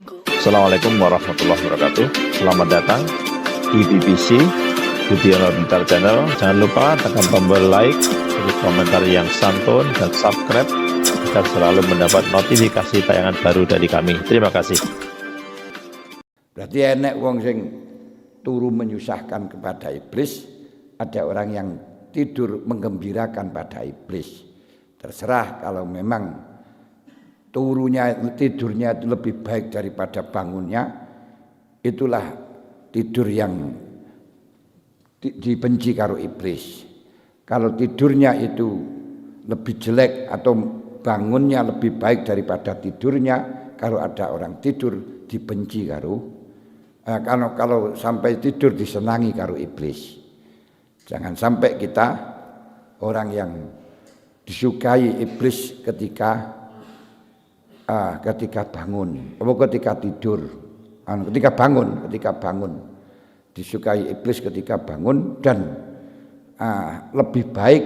Assalamualaikum warahmatullahi wabarakatuh. Selamat datang di BBC Budiono Pintar Channel. Jangan lupa tekan tombol like, beri komentar yang santun, dan subscribe agar selalu mendapat notifikasi tayangan baru dari kami. Terima kasih. Berarti enek wong sing turu menyusahkan kepada iblis, ada orang yang tidur menggembirakan pada iblis. Terserah kalau memang tidurnya itu lebih baik daripada bangunnya, itulah tidur yang dibenci karo iblis. Kalau tidurnya itu lebih jelek atau bangunnya lebih baik daripada tidurnya, kalau ada orang tidur dibenci karo kalau sampai tidur disenangi karo iblis. Jangan sampai kita orang yang disukai iblis ketika bangun, ketika tidur, ketika bangun disukai iblis ketika bangun, dan lebih baik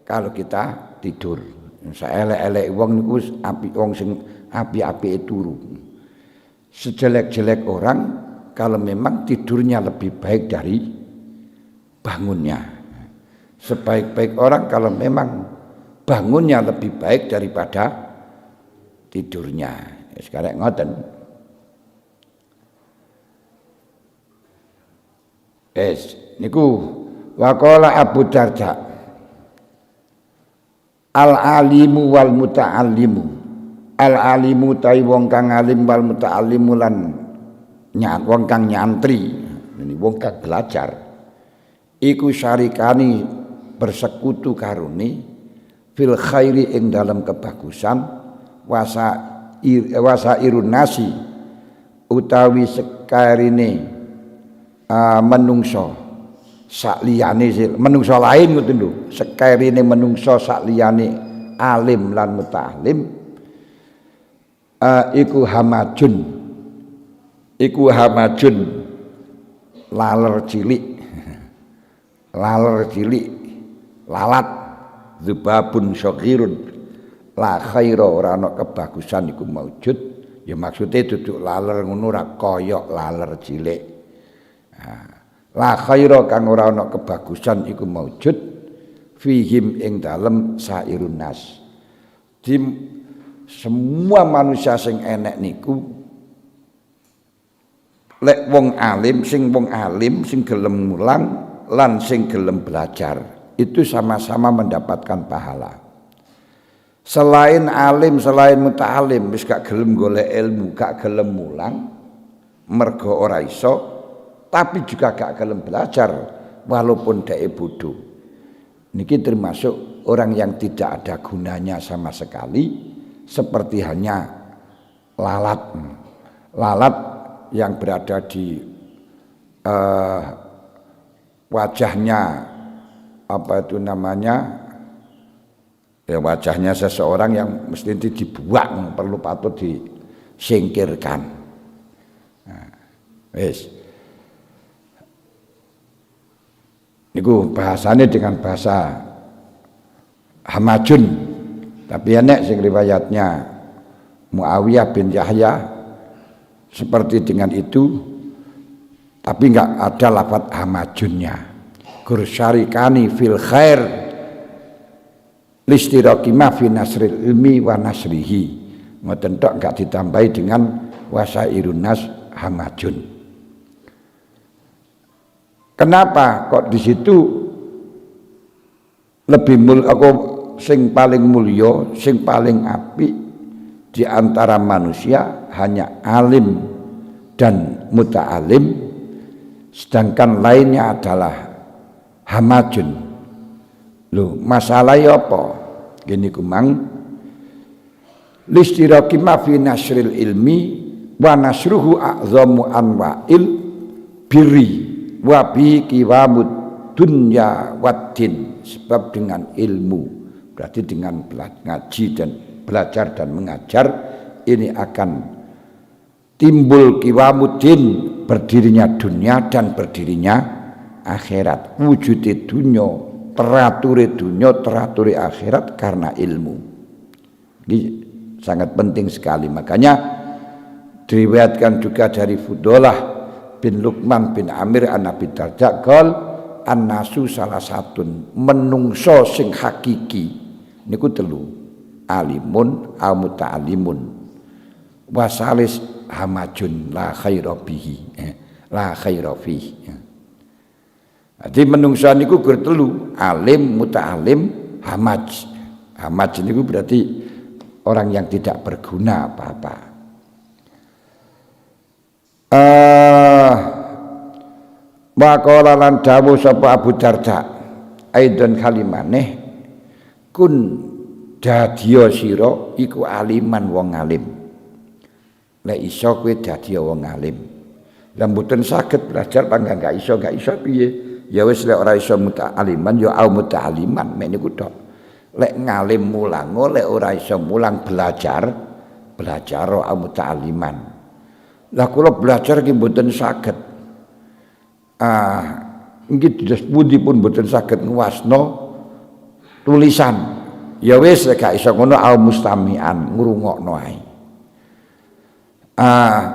kalau kita tidur. Saelek-elek wong niku apik, wong sing apik-apike turu. Sejelek-jelek orang kalau memang tidurnya lebih baik dari bangunnya. Sebaik-baik orang kalau memang bangunnya lebih baik daripada tidurnya. Sekarang ngoten. Niku waqala Abu Darda, al-alimu wal muta'allimu. Al-alimu tai wong kang alim, wal muta'allimu lan wong kang nyantri, ini wong kang belajar, iku syarikani bersekutu karuni fil khairi ing dalam kebagusan, wasa irun nasi utawi sekarine menungso sakliyane menungso lain ngoten lho, sekarine menungso sakliyane alim lan muta'allim, iku hamajun laler cilik lalat zubabun syakirun la khaira, ora ana kebagusan iku maujud. Ya maksude duduk laler ngono ora kaya laler cilik. La khaira kang ora ana kebagusan iku maujud fihim ing dalem sairun nas. Semua manusia sing enek niku lek wong alim sing gelem mulang lan sing gelem belajar itu sama-sama mendapatkan pahala. Selain alim, selain muta'alim wis gak gelem golek ilmu, gak gelem mulang mergo ora iso, tapi juga gak gelem belajar walaupun dhek bodoh. Niki termasuk orang yang tidak ada gunanya sama sekali, seperti hanya lalat yang berada di wajahnya, apa itu namanya, ya wajahnya seseorang yang mesti dibuang, perlu patut disingkirkan. Wis niku bahasanya dengan bahasa hamajun. Tapi enek sing riwayatnya Muawiyah bin Yahya seperti dengan itu, tapi enggak ada lafaz hamajunnya. Gursyarikani fil khair listiraki ma fi nasril ilmi wa nasrihi. Ngoten tok, enggak ditambahi dengan wasairun nas hamajun. Kenapa kok di situ lebih sing paling mulya, sing paling apik di antara manusia hanya alim dan muta'alim, sedangkan lainnya adalah hamajun. Lho, masalahnya apa? Gini kumang, listiraki ma fi nasril ilmi wa nasruhu a'zamu anwa'il birri wa bi kiwamud dunya waddin. Sebab dengan ilmu, berarti dengan ngaji dan belajar dan mengajar, ini akan timbul kiwamuddin, berdirinya dunia dan berdirinya akhirat. Wujudnya dunia, terature dunia, terature akhirat karena ilmu. Ini sangat penting sekali. Makanya Diriwayatkan juga dari Fudolah bin Luqman bin Amir an Abi Darda qol annasu salah satun menungso sing hakiki niku telu alimun au muta'allimun wasalis hamajun la khaira bihi la khaira fihi. Jadi menungso niku gur telu alim muta'allim hamaj. Hamaj niku berarti orang yang tidak berguna apa-apa. Wa qala lan dawuh sapa Abu Darda aidon kalimaneh kun dadiya sira iku aliman wong alim. Lek iso kowe dadiya wong alim. Lah mboten saged belajar pangga gak iso piye? Ya wis lek ora iso muta'aliman ya au muta'aliman mek niku tok. Lek ngalim mulang, lek ora iso mulang belajar au muta'aliman. Lah kula belajar ki mboten saged. Nggih dos pundi pun mboten saged nguwasno tulisan. Ya wis gak iso ngono au mustami'an ngrungokno ae.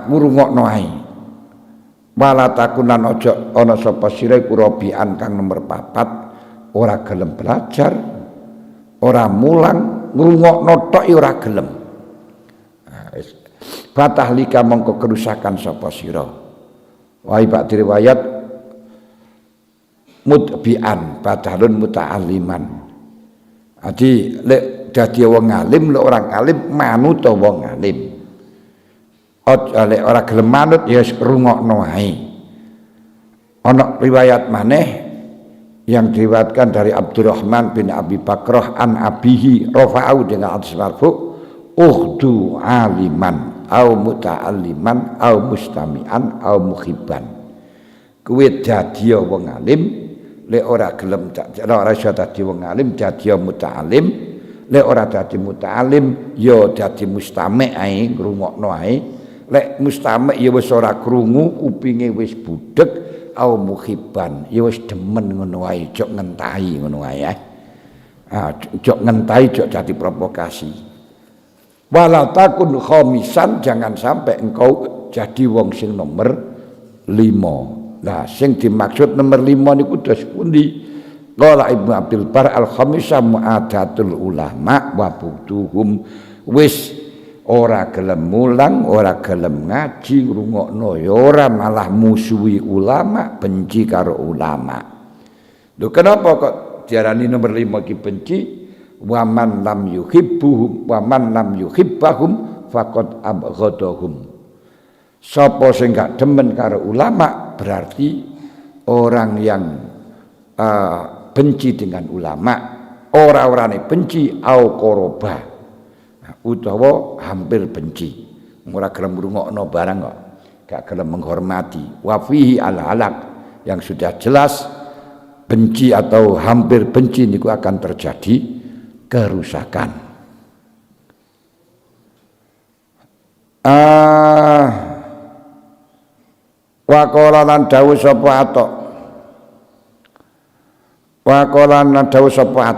Ngrungokno ae. Wala takunan aja ana sapa sira iku robian kang nomor 4 ora gelem belajar, ora mulang, ngrungokno tok ora gelem. Fatahlika mongko kerusakan sapa sira. Wae bak riwayat mutbian badalun muta'alliman. Adi lek dadi wong alim, lek orang alim manut wong alim. Lek ora gelem manut ya rungokno ae. Ana riwayat maneh yang diriwayatkan dari Abdurrahman bin Abi Bakrah an abihi rafa'u dengan hadis marfu ukhdu aliman au muta'alliman au mustami'an au muhibban. Kuwi dadi wong alim lek ora gelem ora iso dadi wong alim dadi muta'allim, lek ora dadi muta'allim ya dadi mustami' ae ngrungokno ae. Lek mustami' ya wis ora krungu kupinge wis budheg au muhibban ya wis demen ngono wae jok ngentahi ngono wae jok ngentahi jok dadi provokasi. Wala takun khamisan jangan sampai engkau jadi wong sing nomor 5. Lah sing dimaksud nomor 5 niku dos pundi? Qala Ibnu Abdul Bar al-khamisah mu'adatul ulama wa butuhum wis ora gelem mulang, ora gelem ngaji ngrungokno ya ora malah musuhi ulama, benci karo ulama. Lho kenapa kok diarani nomor 5 ki benci? Wa man lam yuhibbuhum wa man lam yuhibbahum faqad abghadahum. Sapa sing gak demen karo ulama berarti orang yang benci dengan ulama, ora-orane benci au qoroba utawa hampir benci. Ora gelem ngrungokno barang kok, gak gelem menghormati. Wa fihi al-halak yang sudah jelas benci atau hampir benci niku akan terjadi kerusakan. Wa qala lan dawuh sapa Atok. Wa qala lan dawuh sapa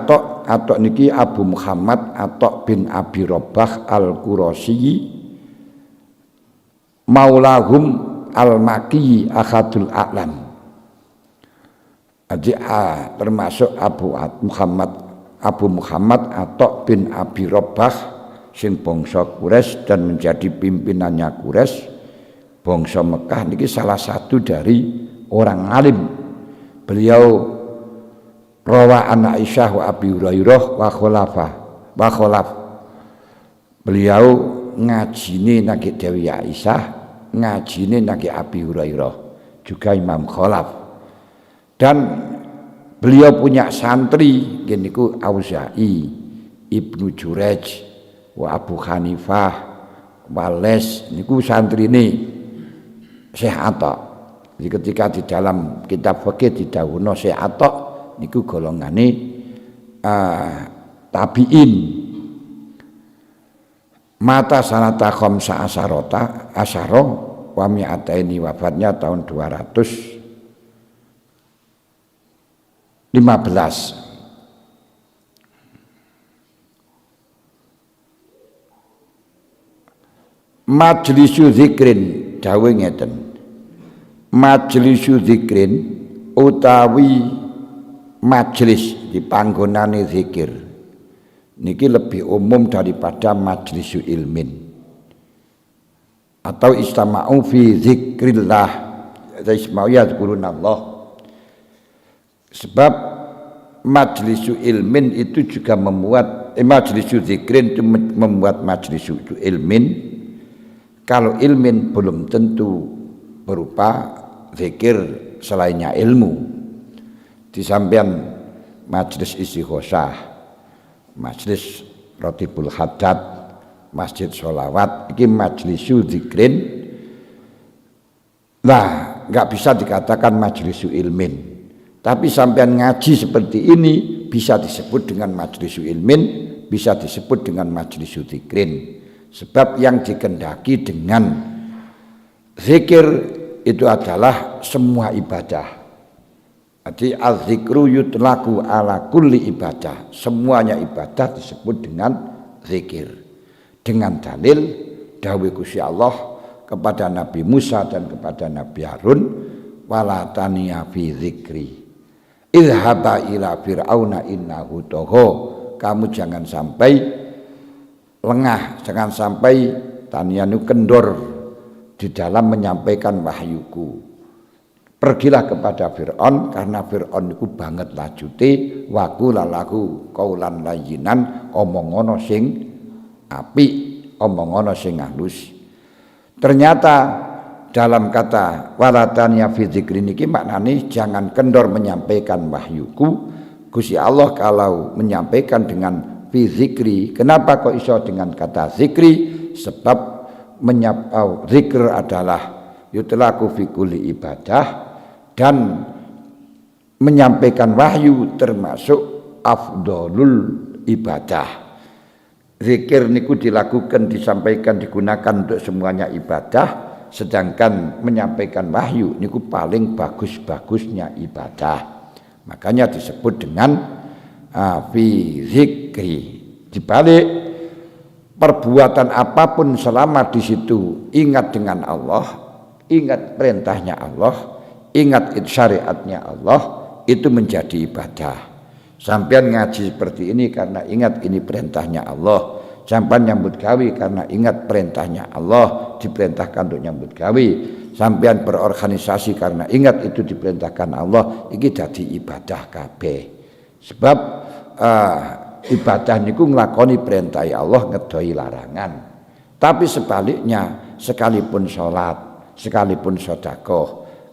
Atok niki Abu Muhammad Atok bin Abi Robah Al-Qurasyi maulahum Al-Maki Akhadul A'lam. Jadi termasuk Abu Muhammad Atok bin Abi Robah sing bangsa Quraisy dan menjadi pimpinannya Quraisy bangsa Mekah niki salah satu dari orang alim. Beliau rawa an Aisyah wa Abi Hurairah wa khalaf. Beliau ngajine nang Dewi Aisyah, ngajine nang Abi Hurairah, juga Imam Khalaf. Dan beliau punya santri niku Auza'i, Ibnu Jurayj, wa Abu Hanifah, Wales niku santrine Syekh Atok. Jadi ketika di dalam kitab fikih didhawuhna Syekh Atok niku golongane tabi'in. Mata sanata khamsa asyara wa mi'ataini wafatnya tahun 215. Majlisu zikrin dawuh ngeten. Majlisu zikrin utawi majlis di panggonane zikir niki lebih umum daripada majlisu ilmin atau istama'u fi zikrillah istama'u yadhkurunallah. Sebab majlisu ilmin itu juga membuat majlisu zikrin itu membuat majlisu ilmin. Kalau ilmin belum tentu berupa zikir selainnya ilmu. Di samping majlis istighosah, majlis rotibul hadat, masjid sholawat, ini majlisu zikrin. Nah, nggak bisa dikatakan majlisu ilmin. Tapi sampean ngaji seperti ini bisa disebut dengan majlisu ilmin, bisa disebut dengan majlisu zikrin. Sebab yang dikendaki dengan zikir itu adalah semua ibadah. Jadi az-zikru yutlaku ala kulli ibadah. Semuanya ibadah disebut dengan zikir. Dengan dalil dawuh Gusti Allah kepada Nabi Musa dan kepada Nabi Harun, wala taniya fi zikri. Idhaba ila fir'auna innahu tagha. Kamu jangan sampai lengah, jangan sampai taniyanu kendor di dalam menyampaikan wahyuku. Pergilah kepada Fir'aun karena Fir'aun itu banget lajute wa qula lahu qaulan layyinan, omongono sing apik, omongono sing halus. Ternyata dalam kata walatanya fi dzikri niki maknane jangan kendor menyampaikan wahyuku. Gusti Allah kalau menyampaikan dengan fi zikri. Kenapa kok iso dengan kata zikri? Sebab zikr adalah yutlaku fi kulli ibadah dan menyampaikan wahyu termasuk afdolul ibadah. Zikir niku dilakukan, disampaikan, digunakan untuk semuanya ibadah, sedangkan menyampaikan wahyu niku paling bagus-bagusnya ibadah. Makanya disebut dengan fi zikri. Dibalik perbuatan apapun selama di situ ingat dengan Allah, ingat perintahnya Allah, ingat syariatnya Allah, itu menjadi ibadah. Sampean ngaji seperti ini karena ingat ini perintahnya Allah. Sampean nyambut gawe karena ingat perintahnya Allah, diperintahkan untuk nyambut gawe. Sampean berorganisasi karena ingat itu diperintahkan Allah, iki dadi ibadah kabeh. Sebab ibadah niku nglakoni perintah Allah, ngedoi larangan. Tapi sebaliknya, sekalipun sholat, sekalipun sedekah,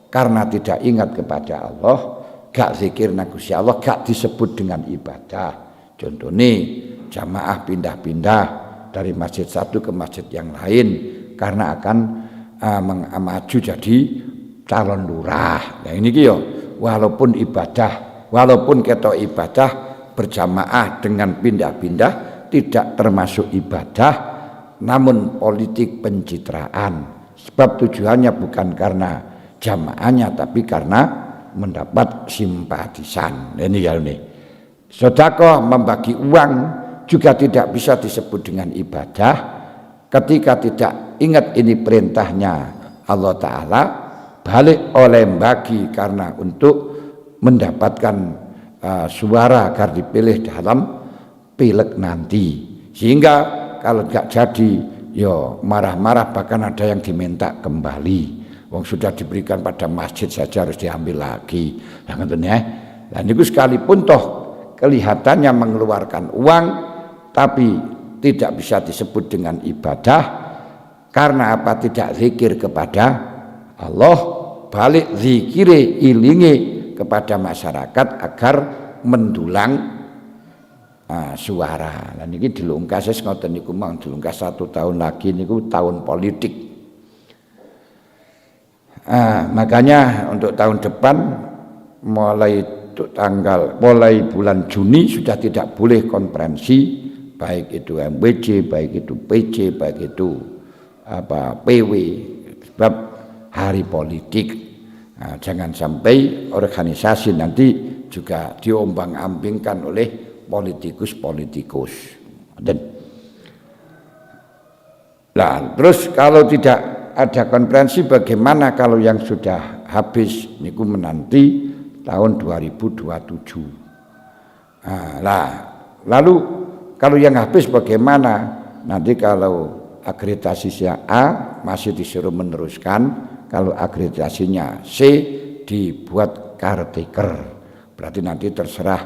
karena tidak ingat kepada Allah, gak zikir nang Gusti Allah, gak disebut dengan ibadah. Contohnya jamaah pindah-pindah dari masjid satu ke masjid yang lain karena akan maju jadi calon lurah. Nah ini yo, walaupun ibadah, walaupun ketok ibadah berjamaah dengan pindah-pindah tidak termasuk ibadah, namun politik pencitraan. Sebab tujuannya bukan karena jamaahnya, tapi karena mendapat simpatisan. Ini ya ini. Sedekah membagi uang juga tidak bisa disebut dengan ibadah ketika tidak ingat ini perintahnya Allah Ta'ala, balik oleh bagi karena untuk mendapatkan suara agar dipilih dalam pileg nanti. Sehingga kalau tidak jadi yo marah-marah, bahkan ada yang diminta kembali. Wong sudah diberikan pada masjid saja harus diambil lagi. Dan itu sekalipun toh kelihatannya mengeluarkan uang, tapi tidak bisa disebut dengan ibadah. Karena apa? Tidak zikir kepada Allah, balik zikire ilinge kepada masyarakat agar mendulang suara. Dan ini dilungkas ngoten niku mang dilungkas 1 tahun lagi niku tahun politik. Makanya untuk tahun depan mulai bulan Juni sudah tidak boleh konferensi, baik itu MWC, baik itu PC, baik itu PW, sebab hari politik. Jangan sampai organisasi nanti juga diombang-ambingkan oleh politikus-politikus. Dan Nah, terus kalau tidak ada konferensi, bagaimana kalau yang sudah habis niku menanti tahun 2027. Nah, lalu kalau yang habis bagaimana? Nanti kalau akreditasinya A masih disuruh meneruskan, kalau akreditasinya C dibuat caretaker. Berarti nanti terserah,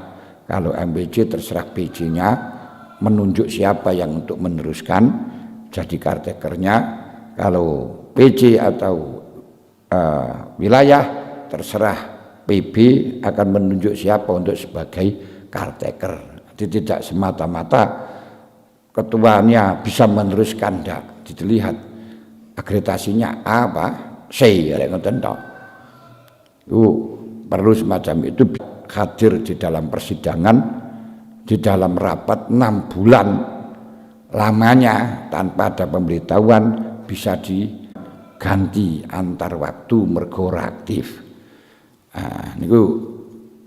kalau MBJ terserah PJ-nya menunjuk siapa yang untuk meneruskan jadi caretakernya. Kalau PJ atau wilayah terserah PB akan menunjuk siapa untuk sebagai caretaker. Jadi tidak semata-mata ketuanya bisa meneruskan, tidak dilihat akreditasinya A apa C ya ngoten tok. Perlu semacam itu hadir di dalam persidangan, di dalam rapat 6 bulan lamanya tanpa ada pemberitahuan, bisa diganti antar waktu mergo ora aktif. Niku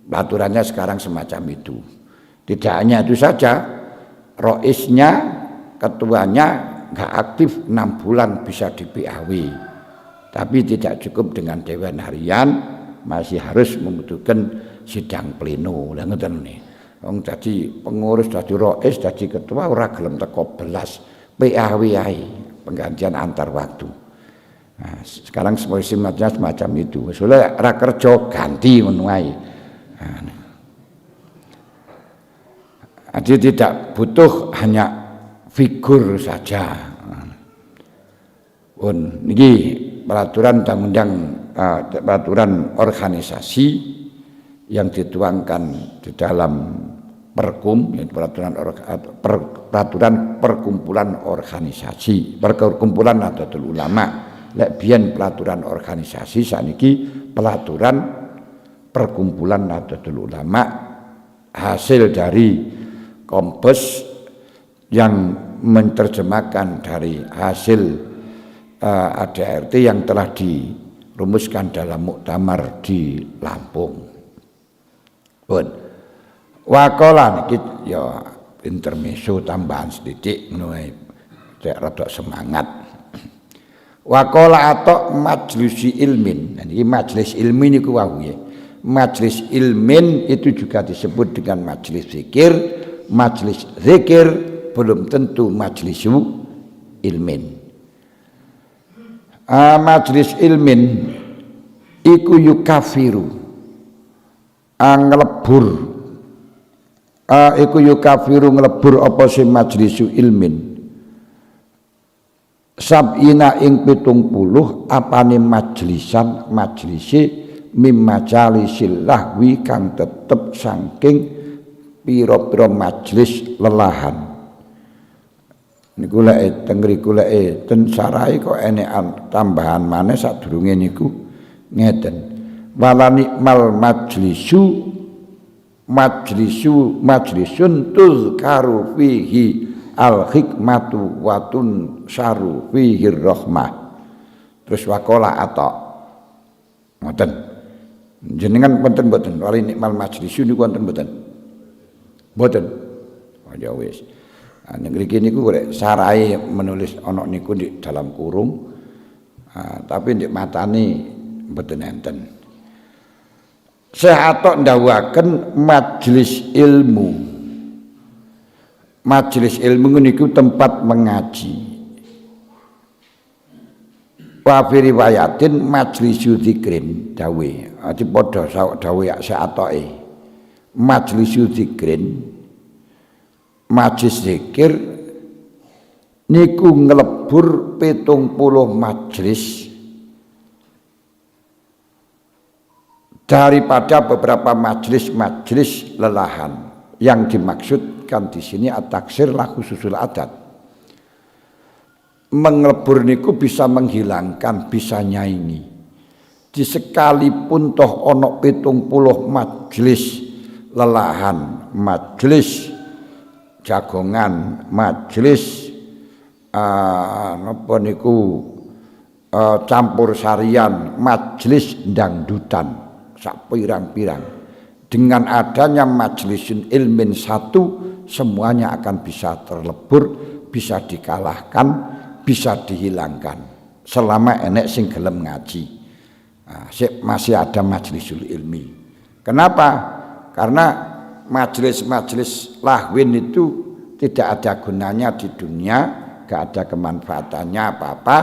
aturannya sekarang semacam itu. Tidak hanya itu saja, roisnya, ketuanya nggak aktif 6 bulan bisa di PAW. Tapi tidak cukup dengan Dewan Harian, masih harus membutuhkan sidang pleno. Lah ngoten nih. Wong dadi pengurus, dadi rois, dadi ketua ora gelem teko belas PAW ae, penggantian antar waktu. Nah, sekarang sifatnya semacam itu. Soalnya ora kerja ganti ngono ae. Jadi tidak butuh hanya figur saja. Niki peraturan undang-undang, peraturan organisasi yang dituangkan di dalam Perkum, peraturan perkumpulan organisasi, perkumpulan Nahdlatul Ulama. Lek biyen peraturan organisasi, saniki peraturan perkumpulan Nahdlatul Ulama, hasil dari Kompes yang menerjemahkan dari hasil ADRT yang telah dirumuskan dalam muktamar di Lampung. Wakola niki ya intermezzo tambahan sedikit ngono ae, cek rada semangat. Wakola atau majlisi ilmin. Nah, ini majlis ilmi niku wau ya. Majlis ilmin itu juga disebut dengan majlis zikir. Majlis zikir belum tentu majlisu ilmin. Majlis ilmin iku yukafiru ngelebur, iku yukafiru ngelebur apa sing majlisu ilmin sab'ina ing 70 apane majlisan majlisi mim majalisil lahwi kang tetep saking pira-pira majlis lelahan. Niku lek teng mriku lek ten sarai kok enekan tambahan maneh sadurunge niku ngeten. Wala nikmal majlisun tuzkaru fihi al hikmatu wa tunsaru fihi rahmah. Terus wakola atau ngoten. Jenengan wonten mboten wali nikmal majlisun niku wonten mboten? Mboten. Oh ya wis. Ning mriki niku rek sarai menulis ana niku di dalam kurung. Tapi ndek matane mboten enten. Saya atok ndawuhaken majelis ilmu. Majelis ilmu niku tempat mengaji. Wa fi riwayatin majlisu dzikrin dawe. Ati padha dawe saya atoke. Majlisu dzikrin, majlis zikir niku ngelebur 70 majlis daripada beberapa majlis-majlis lelahan. Yang dimaksudkan di sini at-taksir la khususul adat. Mengelebur niku bisa menghilangkan, bisa nyaingi. Di sekalipun toh ono 70 majlis lelahan, majlis jagongan, majlis napa niku campur sarian, majlis dangdutan, sak pirang-pirang. Dengan adanya majlisun ilmin satu, semuanya akan bisa terlebur, bisa dikalahkan, bisa dihilangkan selama enek sing gelem ngaji. Masih ada majlisul ilmi. Kenapa? Karena majelis-majelis lahwin itu tidak ada gunanya di dunia, gak ada kemanfaatannya apa-apa.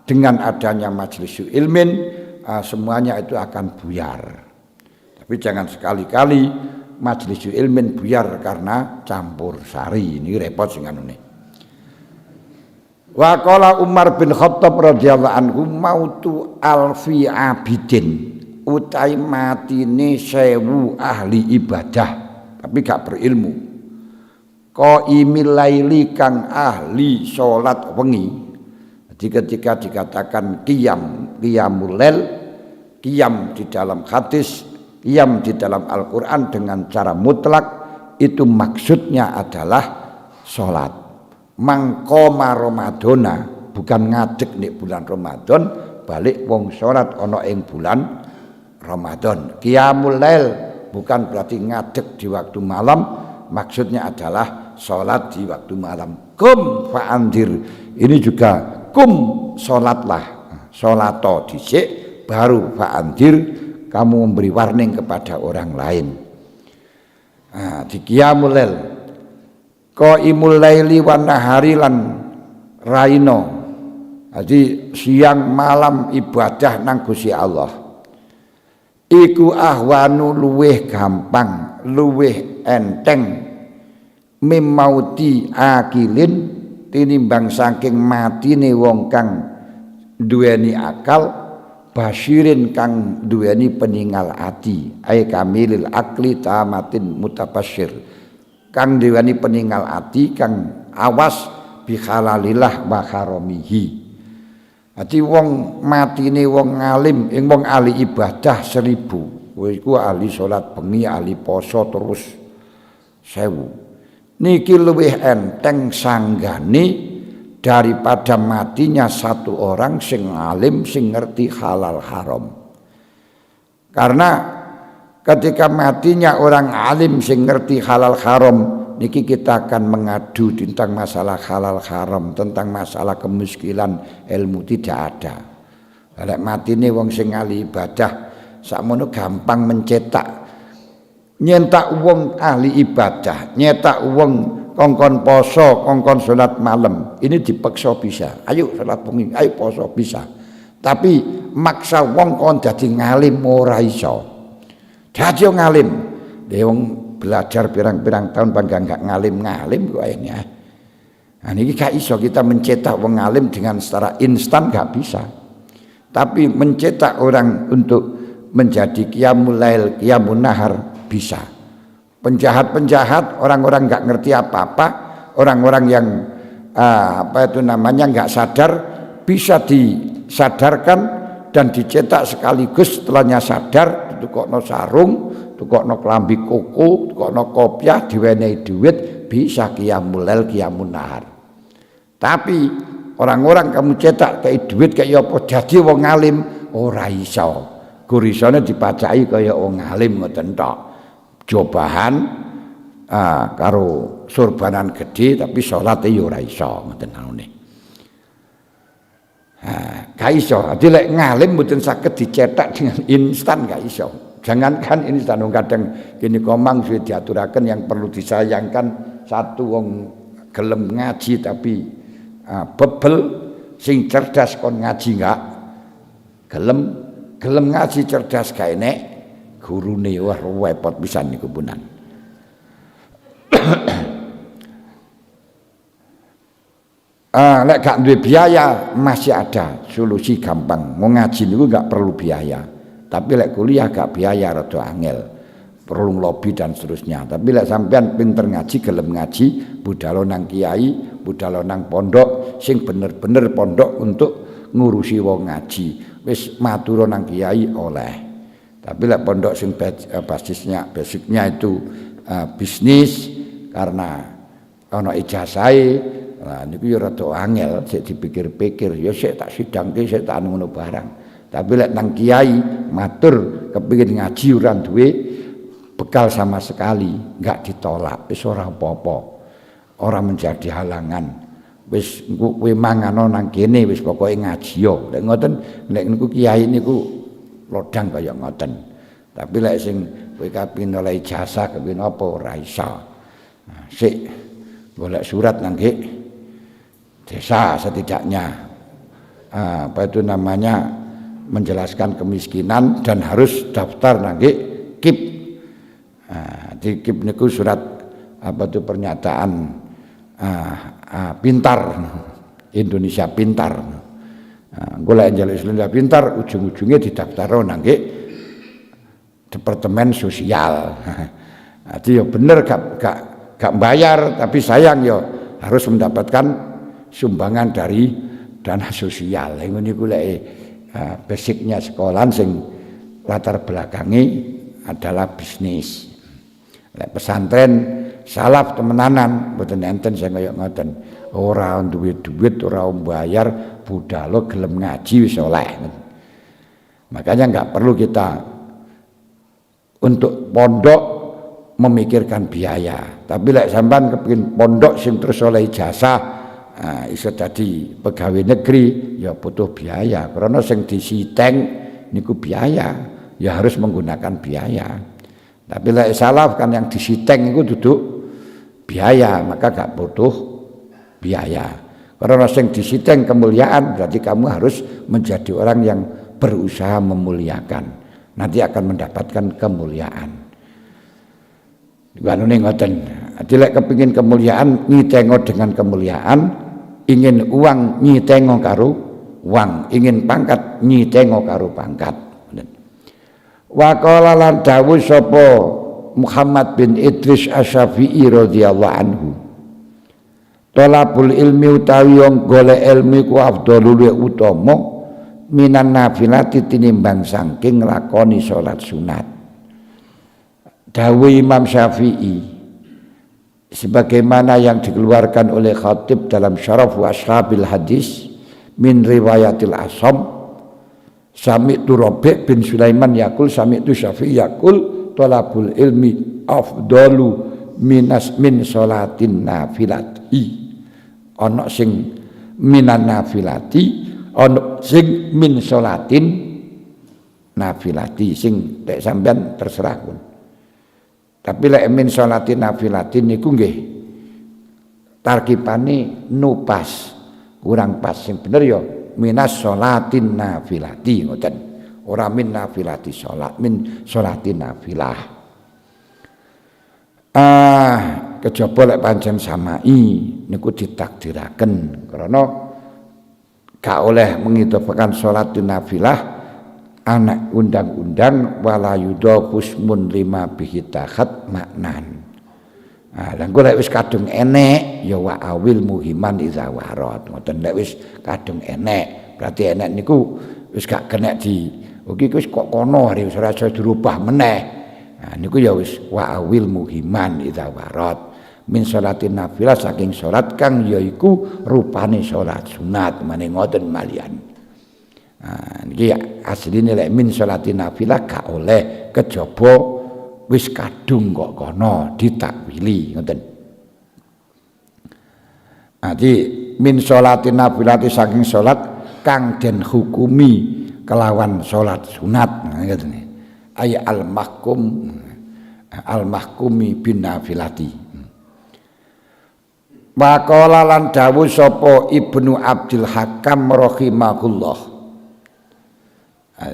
Dengan adanya majlisul ilmin, semuanya itu akan buyar. Tapi jangan sekali-kali majlisul ilmin buyar karena campur sari. Ini repot sing anune. Wa qala Umar bin Khattab radhiyallahu anhu mautu alfi abidin, utai matine 1000 ahli ibadah tapi gak berilmu. Qaimil laili kang ahli salat wengi. Jadi ketika dikatakan qiyamul lail, qiyam di dalam hadis, qiyam di dalam Al-Qur'an dengan cara mutlak itu maksudnya adalah salat. Mangkoma Ramadana, bukan ngadeg nek bulan Ramadan, balik wong salat ana ing bulan Ramadan. Qiyamul lail bukan berarti ngadeg di waktu malam, maksudnya adalah salat di waktu malam. Kum fa'andir, ini juga kum salatlah, salato dhisik baru fa'andir, kamu memberi warning kepada orang lain. Di qiyamul lail qaimul laili wan nahari lan raino. Jadi siang malam ibadah nang Gusti Allah. Iku ahwanu luweh gampang, luweh enteng mimauti akilin tinimbang saking matine wong kang duweni akal, basyirin kang duweni peningal ati, ay kamilil akli tamatin mutabasyir, kang duweni peningal ati kang awas bihalalillah wa haramihi. Ati wong matine wong alim, wong ahli ibadah 1000, iku ahli salat bengi, ahli poso terus 1000. Niki luwih enteng sanggane daripada matinya satu orang sing alim sing ngerti halal haram. Karena ketika matinya orang alim sing ngerti halal haram, niki kita akan mengadu tentang masalah halal haram, tentang masalah kemiskinan, ilmu tidak ada. Lek matine wong sing ahli ibadah sakmono gampang mencetak. Nyentak wong ahli ibadah, nyetak wong kongkon poso, kongkon salat malam, ini dipaksa bisa. Ayo salat bengi, ayo poso bisa. Tapi maksa wong kon dadi ngalim ora iso. Dadi ngalim. Dhe wong belajar pirang-pirang tahun bangga enggak ngalim-ngalim kok akhirnya. Nah niki gak iso kita mencetak wong ngalim dengan secara instan gak bisa. Tapi mencetak orang untuk menjadi qiyamul lail, qiyamun nahar bisa. Penjahat-penjahat, orang-orang nggak ngerti apa-apa, orang-orang yang nggak sadar, bisa disadarkan dan dicetak sekaligus. Setelahnya sadar, tukokno sarung, tukokno kelambi koko, tukokno kopiah, diwenehi duit, bisa qiyamul lail, qiyamun nahar. Tapi orang-orang kamu cetak kayak duit kayak apa jadi wong alim ora iso. Gurisane dipacai kaya wong alim ngoten tok. Cobahan karo surbanan gede tapi salate ya ora iso ngoten anune. Gak iso. Dadi lek ngalim mboten saged dicetak dengan instan gak iso. Jangankan instan kadang kene komang suwe diaturaken yang perlu disayangkan satu wong gelem ngaji tapi bebel sing cerdas kon ngaji enggak gelem ngaji cerdas gak enek gurune wah repot pisan niku punan. Lek gak duwe biaya masih ada solusi gampang. Mau ngaji niku gak perlu biaya. Tapi lek kuliah gak biaya rada angel. Perlu lobby dan seterusnya. Tapi lek sampean pinter ngaji, gelem ngaji, budhalo nang kiai, budhalo nang pondok sing bener-bener pondok untuk ngurusi wong ngaji. Wis matur nang kiai oleh. Tapi lek pondok sing basicnya itu bisnis karena ana ijazahe, nah niku ya rada angel sik dipikir-pikir, ya sik tak sidangke sik tak ngono barang. Tapi lek nang kiai matur kepengin ngaji ora duwe bekal sama sekali, enggak ditolak, wis ora apa-apa. Ora menjadi halangan. wis engko kowe mangano nang kene wis pokoke ngaji yo. Lek ngoten nek niku kiai niku lodang kaya ngoten. Tapi lek sing kowe kapin oleh ijazah kepin apa ora iso. Sik golek surat nang desa setidaknya. Apa itu namanya menjelaskan kemiskinan dan harus daftar nang KIP. Di KIP niku surat apa itu pernyataan pintar Indonesia pintar. Golek njaluk Indonesia pintar ujung-ujungnya didaftar nang Departemen Sosial. Jadi ya bener gak bayar tapi sayang ya harus mendapatkan sumbangan dari dana sosial. Ngono niku lek basicnya sekolahan sing latar belakangi adalah bisnis. Lek pesantren salaf temenanan mboten enten sing kaya ngoten. Ora duwe duit, ora bayar, budal gelem ngaji wis oleh. Makanya enggak perlu kita untuk pondok memikirkan biaya. Tapi lek sampean kepengin pondok sing terus oleh ijazah iso dadi pegawai negeri ya butuh biaya. Karena sing disiteng niku biaya, ya harus menggunakan biaya. Tapi lek salaf kan yang disiteng itu duduk biaya, maka gak butuh biaya. Karena sing disiteng kemuliaan berarti kamu harus menjadi orang yang berusaha memuliakan. Nanti akan mendapatkan kemuliaan. Wanune ngoten. Lek kepengin kemuliaan nyitengo dengan kemuliaan, ingin uang nyitengo karo uang, ingin pangkat nyitengo karo pangkat. Wa qala lan dawuh sapa Muhammad bin Idris Asy-Syafi'i radhiyallahu anhu. Talabul ilmi utawi wong golek ilmu ku afdhalul utama minan nafilati tinimbang saking nglakoni salat sunat. Dawuh Imam Syafi'i sebagaimana yang dikeluarkan oleh Khatib dalam Syaraf wa Ashabil Hadis min riwayatil Asam, sami'tu Rabi' bin Sulaiman yaqul sami'tu Syafi'i yaqul talabul ilmi afdalu min salatin nafilati. Ana sing minan nafilati, ana sing min salatin nafilati, sing tek sampean terserah pun. Tapi lek min salatin nafilati niku nggih tarkibane nupas, kurang pas. Sing bener ya minas salatin nafilati ngoten. Ora min nafilati salat, min salatin nafilah. Kejaba lek pancen samai niku ditakdiraken karena gak oleh mengidhafakan salat nafilah anak undang-undang wala yudhafus mun lima bihi takhat maknan. Lah engko lek wis kadung enek ya wa awil muhiman iza warat. Ngoten lek wis kadung enek berarti enek niku wis gak kena di iki wis kok kono wis ora iso dirubah meneh. Nah niku ya wis wa awil muhiman iza warat. Min salatin nafilah saking salat kang yaiku rupane salat sunat meneh ngoten malian. Niki asline lek min salatin nafilah gak oleh kejaba wis kadung kok kono ditakwili ngoten. Ati min salatin nafilati saking salat kang den hukumi kelawan salat sunat ngoten. Ay al mahkumi bin nafilati. Maqala lan dawuh sapa Ibnu Abdul Hakam rahimahullah.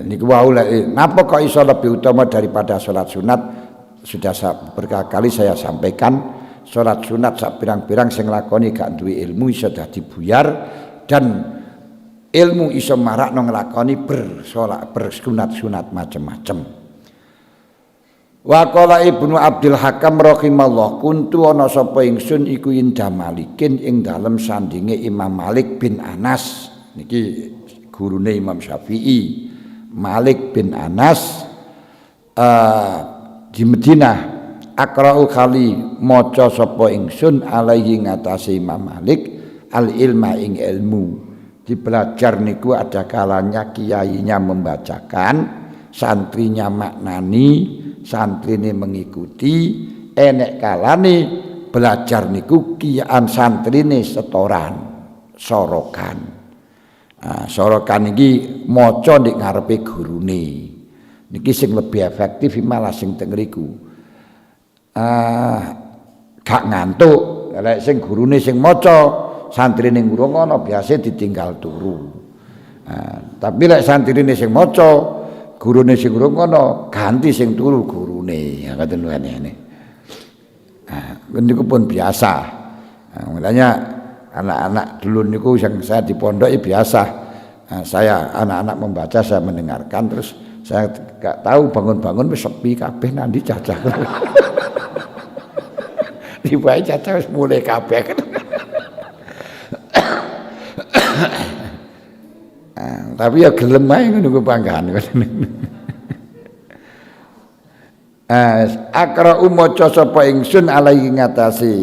Niku wau napa kok iso lebih utama daripada salat sunat? Sudah berkali-kali saya sampaikan, salat sunat sak pirang-pirang sing nglakoni gak duwe ilmu iso dadi buyar, dan ilmu iso marakno nglakoni bersunat-sunat macam-macam. Wa qala Ibnu Abdul Hakam rahimallahu kuntu ana sapa ingsun iku inda Malikin ing dalem sandinge Imam Malik bin Anas. Niki gurune Imam Syafi'i. Malik bin Anas di Madinah. Aqra'u kali maca sapa ingsun alaihi ngatasi Imam Malik al ilma ing ilmu. Di belajar niku ada kalanya kiainya membacakan, santrinya maknani, santri ini mengikuti, enek kalane belajar niku kian santri ini setoran. sorokan. Sorokan iki maca ndek ngarepe gurune. Niki sing lebih efektif malah sing teng ngriku. Gak ngantuk, lek sing gurune sing maca, santrine ngrungokno biasa ditinggal turu. Tapi lek santrine sing maca, gurune sing ngrungokno ganti sing turu gurune. Ya ngoten ngene. Niku pun biasa. Makanya anak-anak dulu niku yang saya di pondok biasa. Saya anak-anak membaca, saya mendengarkan, terus saya gak tahu bangun-bangun wis sepi kabeh nanti cacah. Tiba cacah wis mulai kabeh. Tapi ya gelem ae ngono ku panggahan. Akra'u maca sapa ingsun alaihi ngatasi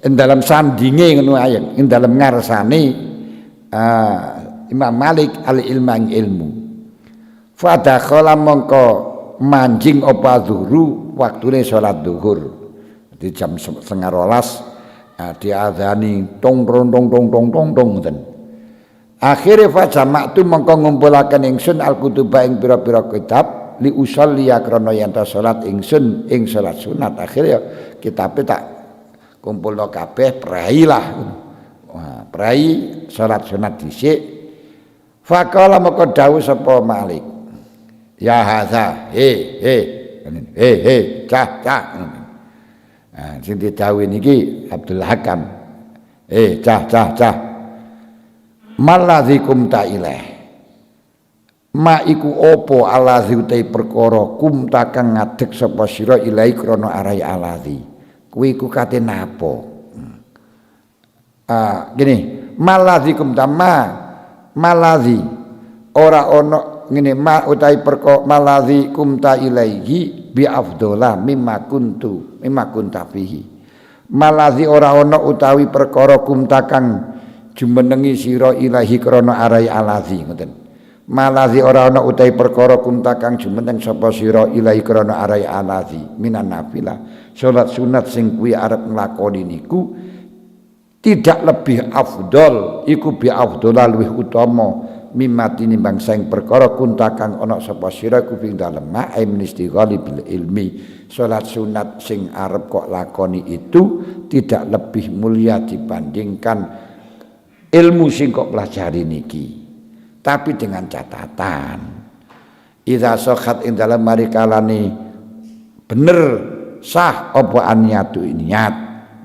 ing dalam sandinge ngono ae, ing dalam ngarsane Imam Malik al-ilma ilmu. Fadakhala mongko manjing apa zuhru waktune salat zuhur. Di jam 11:30 diadzani tong tong tong tong tong tong tong ngoten. Akhire fa jama'tu mongko ngumpulaken ingsun al-kutuba ing pira-pira kitab li usolliya krana yen ta salat ingsun ing salat sunat. Akhire kitabe tak kumpulno kabeh prai lah. Wah, prai salat sunat dhisik. Faqala maka dawuh sapa Malik. Ya hadza, cah. Sing didhawuhi niki Abdul Hakam. Cah. Maladzikum ta ilaih. Ma iku apa alazi utai perkara kum takang ngadeg sapa sira ilahi krana arai alazi. Kuwi iku kate napa? Gini, maladzikum ta maladzi ora ana ngene ma utai perkara maladzi kum ta ilaihi bi afdhala mimma kunta fihi. Maladzi ora ana utawi perkara kum takang jumenengi sira ilahi krana arai alazi ngoten. Malazi ora ana utahe perkara kunta kang jumeneng sapa sira ilahi krana arai alazi minan nafilah salat sunat sing kuwi arep nglakoni niku tidak lebih afdol iku bi afdol luwih utama mimma tinimbang sing perkara kunta kang ana sapa sira ku ing dalem ma'e istighali bil ilmi. Salat sunat sing arep kok lakoni itu tidak lebih mulia dibandingkan ilmu sing kok pelajari niki. Tapi dengan catatan idza sokhat ing dalam marikalane bener sah apa niatu niat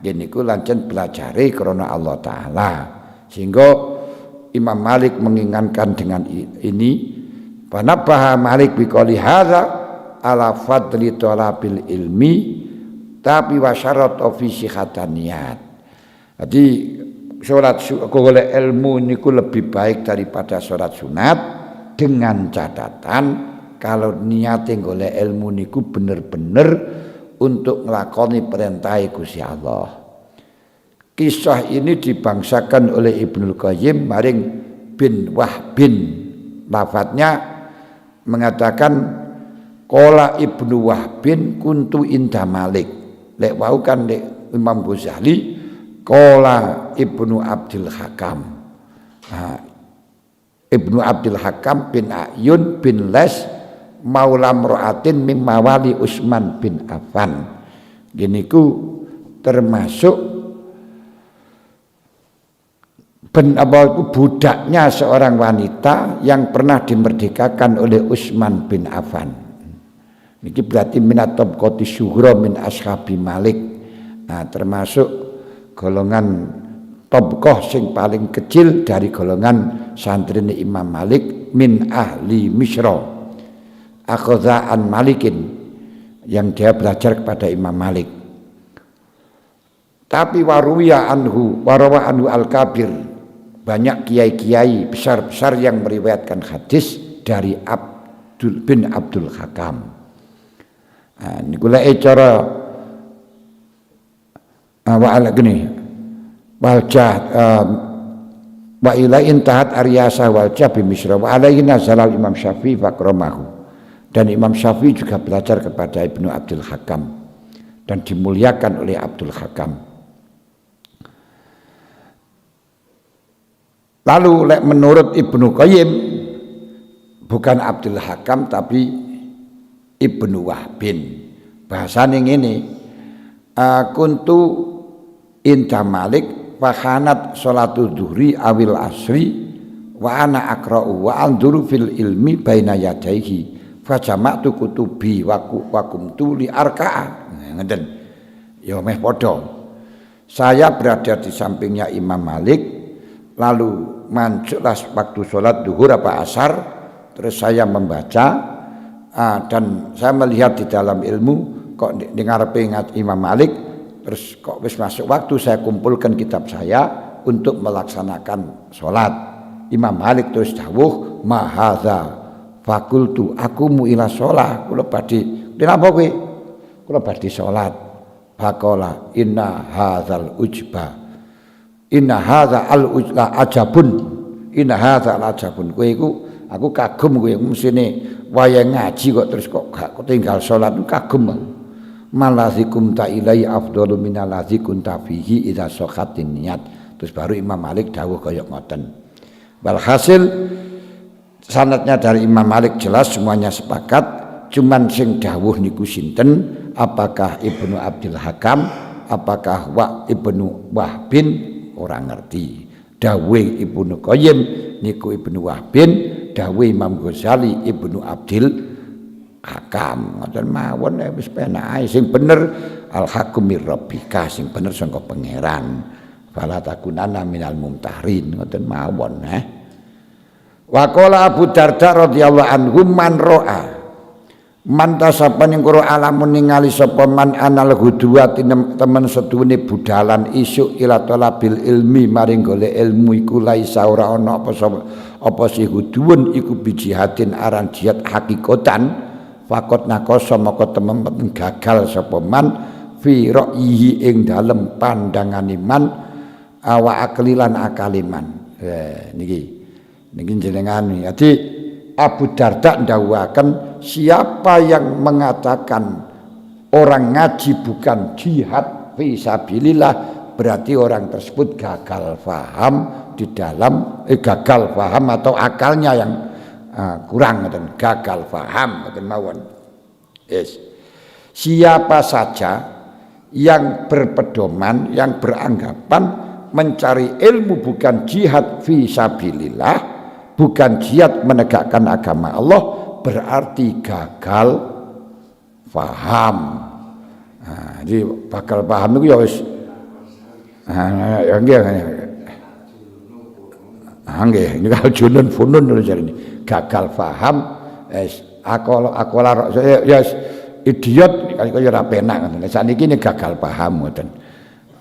niku lancen belajare krana Allah taala. Sehingga Imam Malik mengingatkan dengan ini panabaha Malik biqali hadza ala fadli talabil ilmi tapi wasyarat fi sihhatan niat. Jadi salat golek ilmu niku lebih baik daripada salat sunat dengan catatan kalau niate golek ilmu niku bener-bener untuk nglakoni perintah Gusti Allah. Kisah ini dibangsakan oleh Ibnul Qayyim maring bin Wahbin. Lafadznya mengatakan qala Ibnu Wahbin kuntu inda Malik. Lek wau kan lek Imam Ghazali qala Ibnu Abdul Hakam. Ibnu Abdul Hakam bin Ayun bin Les maula mra'atin mim mawali Utsman bin Affan. Gini ku termasuk budaknya seorang wanita yang pernah dimerdekakan oleh Utsman bin Affan. Niki berarti minat tabqati syuhra min ashabi Malik. Termasuk golongan tabqah sing paling kecil dari golongan santrine Imam Malik min ahli Misra. Akhadha an Malikin yang dia belajar kepada Imam Malik. Tapi waruwiya anhu warawa anhu al-kabir. Banyak kiai-kiai besar-besar yang meriwayatkan hadis dari Abdul bin Abdul Hakam. Niku lek cara wa'ala gini waljah wa ila intahat aryasa waljah bi Misra wa alaihi nazalal Imam Syafi'i fakramahu. Dan Imam Syafi'i juga belajar kepada Ibnu Abdul Hakam dan dimuliakan oleh Abdul Hakam. Lalu lek menurut Ibnu Qayyim bukan Abdul Hakam tapi Ibnu Wahbin. Bahasane ngene, kuntu inda Malik fahanat sholatu dhuhri awil asri wa ana aqra'u wa anzuru fil ilmi baina yadayhi fa jama'tu kutubi wa qumtu li arka'a. Ngeten. Ya meh padha. Saya berada di sampingnya Imam Malik, lalu mancuklah waktu sholat duhur apa asar, terus saya membaca dan saya melihat di dalam ilmu kok dengar pengat Imam Malik, terus kok wis masuk waktu saya kumpulkan kitab saya untuk melaksanakan sholat. Imam Malik terus dawuh mahadza fakultu aku mu ila sholat kula badhe kenapa kowe kula badhe sholat faqala inna hadzal ujba inna hadza al ujla ajabun inna hadza al ajabun kowe iku aku kagum kowe mesine wayah ngaji kok terus kok gak tinggal sholat kagum malazikum ta ilai afdalu minalazikum ta fihi idza saqatin niat. Terus baru Imam Malik dawuh kaya ngoten. Walhasil sanadnya dari Imam Malik jelas semuanya sepakat, cuman sing dawuh niku sinten, apakah Ibnu Abdul Hakam, apakah Ibnu Wahbin, orang ngerti. Dawuh Ibnu Qayyim niku Ibnu Wahbin, dawuh Imam Ghazali Ibnu Abdul Hakam. Ngoten mawon wis penak ae sing bener al hakum mir rabbika, sing bener saka pangeran. Fala takunanna minal mumtarin. Ngoten mawon Wa qala Abu Darda radhiyallahu anhu man ro'a man tasapa ning karo alamun ningali sapa man anal huduwati temen sedune budalan isuk ila talabil ilmi maring golek ilmu iku laisa ora ana apa si huduwun iku bijihatin aran jihad hakikatan fakot nakoso maka temen gagal sapa man fi ra'yihi ing dalem pandangan iman awa aklilan akaliman. Niki jenengan. Jadi Abu Darda ndawuhaken siapa yang mengatakan orang ngaji bukan jihad fi sabilillah berarti orang tersebut gagal paham di dalam gagal paham atau akalnya yang kurang, gagal paham mawon. Yes. Siapa saja yang berpedoman, yang beranggapan mencari ilmu bukan jihad fi sabilillah, bukan jihad menegakkan agama Allah, berarti gagal paham. Jadi bakal paham itu ya wis nggih ini kalau junun funun lho jarine gagal paham akola ya idiot kaya ora penak ngoten. Saniki ini gagal paham ngoten.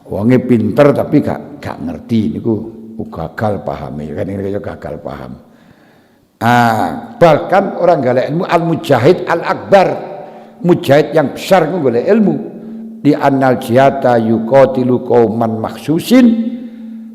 Wonge pinter tapi gak ngerti niku gagal pahami kan ini gagal paham. Bahkan orang golek ilmu al-mujahid al-akbar, mujahid yang besar ku golek ilmu di annal jihata yuqatilu qauman makhsusin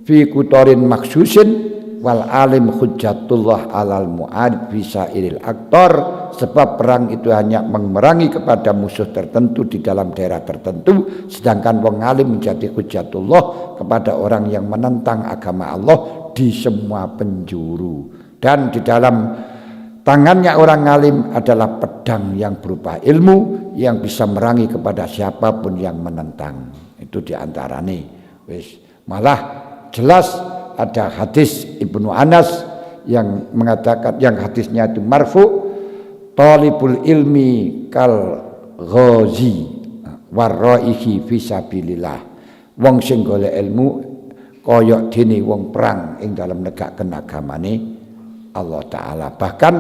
fi kutorin makhsusin wal alim hujjatullah alal mu'ad bisa iril aktor, sebab perang itu hanya memerangi kepada musuh tertentu di dalam daerah tertentu, sedangkan wong alim menjadi hujjatullah kepada orang yang menentang agama Allah di semua penjuru. Dan di dalam tangannya orang alim adalah pedang yang berupa ilmu yang bisa merangi kepada siapapun yang menentang. Itu diantaranya wis malah jelas ada hadis Ibnu Anas yang mengatakan, yang hadisnya itu marfu, talibul ilmi kal ghazi warraihi fisabilillah. Wong sing golek ilmu kaya dene wong perang ing dalam negakken agamane Allah taala. Bahkan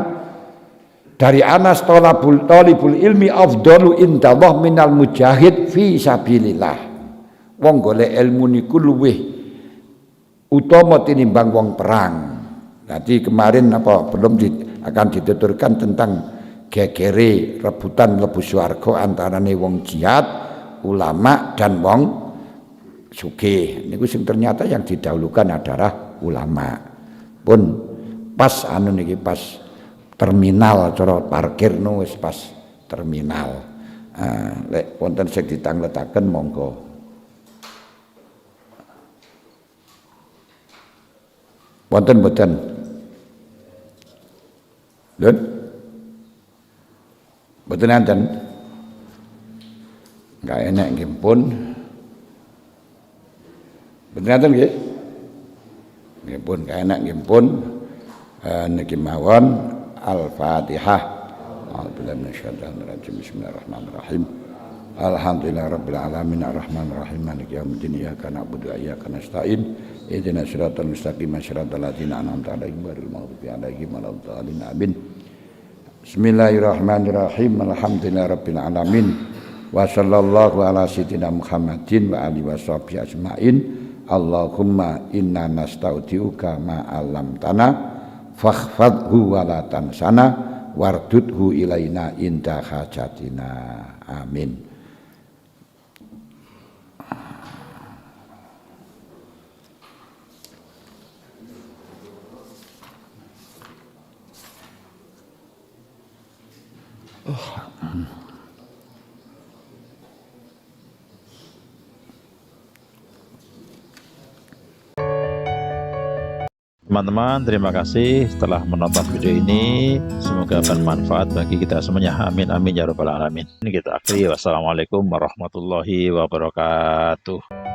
dari Anas talibul ilmi afdalu indallah minal mujahid fi sabilillah. Wong golek ilmu niku luwih utama tinimbang wong perang. Nanti kemarin akan dituturkan tentang gegere rebutan mlebu swarga antarane wong jihad, ulama dan wong sugih. Niku sing ternyata yang didahulukan adalah ulama. Pun pas niki pas terminal cara parkir wis pas terminal. Lek wonten sing ditangletaken monggo. Wonten mboten? Lho? Mboten enten. Enggak enak nggih pun. Mboten enten nggih. Nggih pun enggak enak nggih pun. Niki mawon Al-Fatihah. A'udzubillahi minasyaitonir rajim. Bismillahirrahmanirrahim. Alhamdulillahirabbil alamin arrahmanir rahim maliki yaumiddin iyyaka na'budu wa iyyaka nasta'in ihdinas siratal mustaqim siratal ladzina an'amta 'alaihim ghairil maghdubi 'alaihim waladdallin amin. Bismillahirrahmanirrahim. Alhamdulillahirabbil alamin wa sallallahu ala sayyidina Muhammadin wa alihi washabbihi ajmain. Allahumma inna nastaudiuka ma 'allamtana fakhfadhu wa la tansana wardudhu ilaina inda hajatina. Amin. Teman-teman, terima kasih telah menonton video ini. Semoga bermanfaat bagi kita semuanya. Amin amin ya rabbal alamin. Ini kita akhiri. Wassalamualaikum warahmatullahi wabarakatuh.